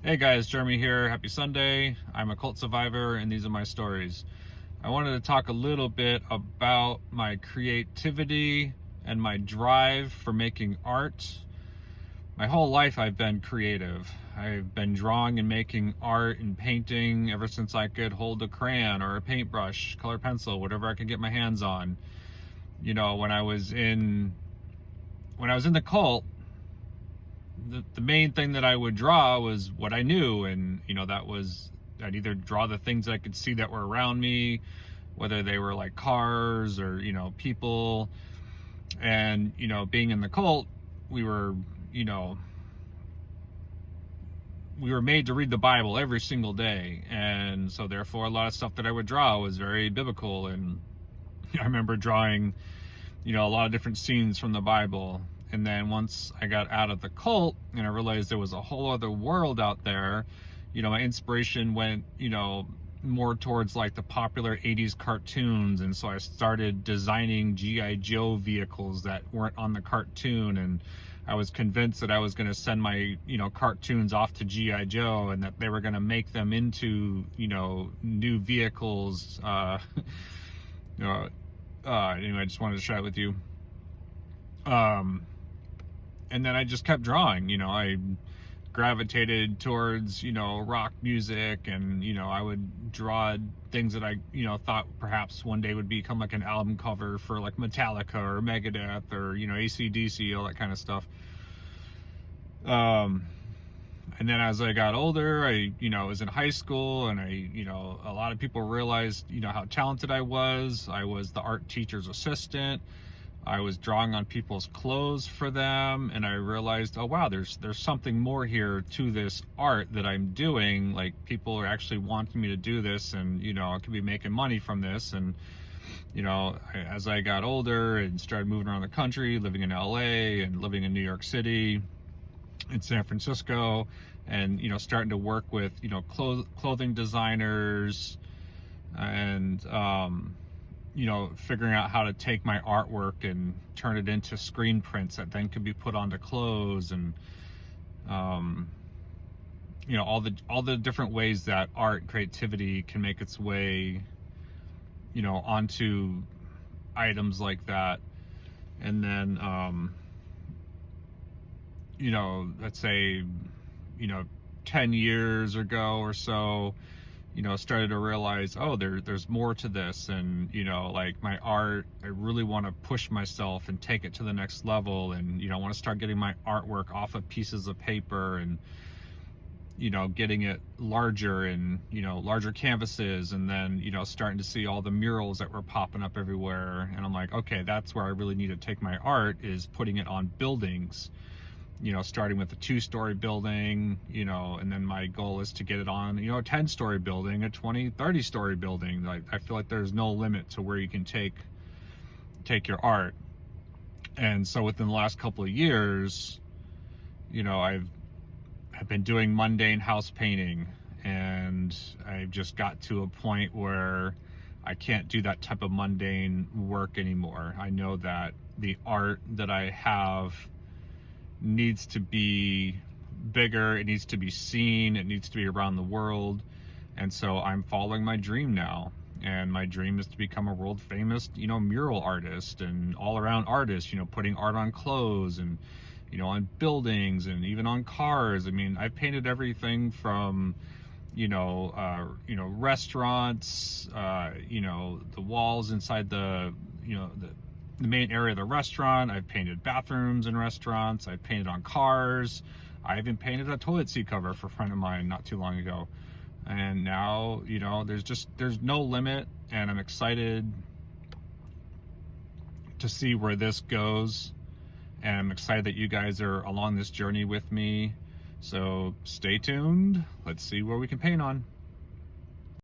Hey guys, Jeremy here. Happy Sunday. I'm a cult survivor and these are my stories. I wanted to talk a little bit about my creativity and my drive for making art. My whole life I've been creative. I've been drawing and making art and painting ever since I could hold a crayon or a paintbrush, color pencil, whatever I could get my hands on. You know, when I was in the cult, the main thing that I would draw was what I knew, and that was I'd either draw the things I could see that were around me, whether they were like cars or people. And being in the cult, we were made to read the Bible every single day, and so therefore a lot of stuff that I would draw was very biblical. And I remember drawing a lot of different scenes from the Bible. And then once I got out of the cult and I realized there was a whole other world out there, my inspiration went, more towards like the popular 80s cartoons. And so I started designing G.I. Joe vehicles that weren't on the cartoon. And I was convinced that I was going to send my, cartoons off to G.I. Joe and that they were going to make them into, new vehicles. Anyway, I just wanted to share it with you. And then I just kept drawing. I gravitated towards, rock music, and, I would draw things that I, thought perhaps one day would become like an album cover for like Metallica or Megadeth or, AC/DC, all that kind of stuff. And then as I got older, I was in high school, and a lot of people realized, how talented I was. I was the art teacher's assistant. I was drawing on people's clothes for them, and I realized, oh wow, there's something more here to this art that I'm doing. Like, people are actually wanting me to do this, and I could be making money from this. And as I got older and started moving around the country, living in LA and living in New York City, in San Francisco, and starting to work with clothing designers, and figuring out how to take my artwork and turn it into screen prints that then could be put onto clothes, and all the different ways that art and creativity can make its way onto items like that. And then let's say 10 years ago or so, started to realize, oh, there's more to this. And like my art, I really want to push myself and take it to the next level. And I want to start getting my artwork off of pieces of paper, and getting it larger, and larger canvases. And then starting to see all the murals that were popping up everywhere. And I'm like, okay, that's where I really need to take my art, is putting it on buildings. Starting with a 2-story building, and then my goal is to get it on, a 10-story building, a 20, 30-story building. Like, I feel like there's no limit to where you can take your art. And so within the last couple of years, I've been doing mundane house painting, and I've just got to a point where I can't do that type of mundane work anymore. I know that the art that I have needs to be bigger, it needs to be seen, it needs to be around the world. And so I'm following my dream now, and my dream is to become a world famous mural artist and all around artist, putting art on clothes, and on buildings, and even on cars. I mean, I've painted everything from restaurants, the walls inside the main area of the restaurant. I've painted bathrooms in restaurants. I've painted on cars. I even painted a toilet seat cover for a friend of mine not too long ago. And now, there's no limit, and I'm excited to see where this goes. And I'm excited that you guys are along this journey with me. So stay tuned. Let's see where we can paint on.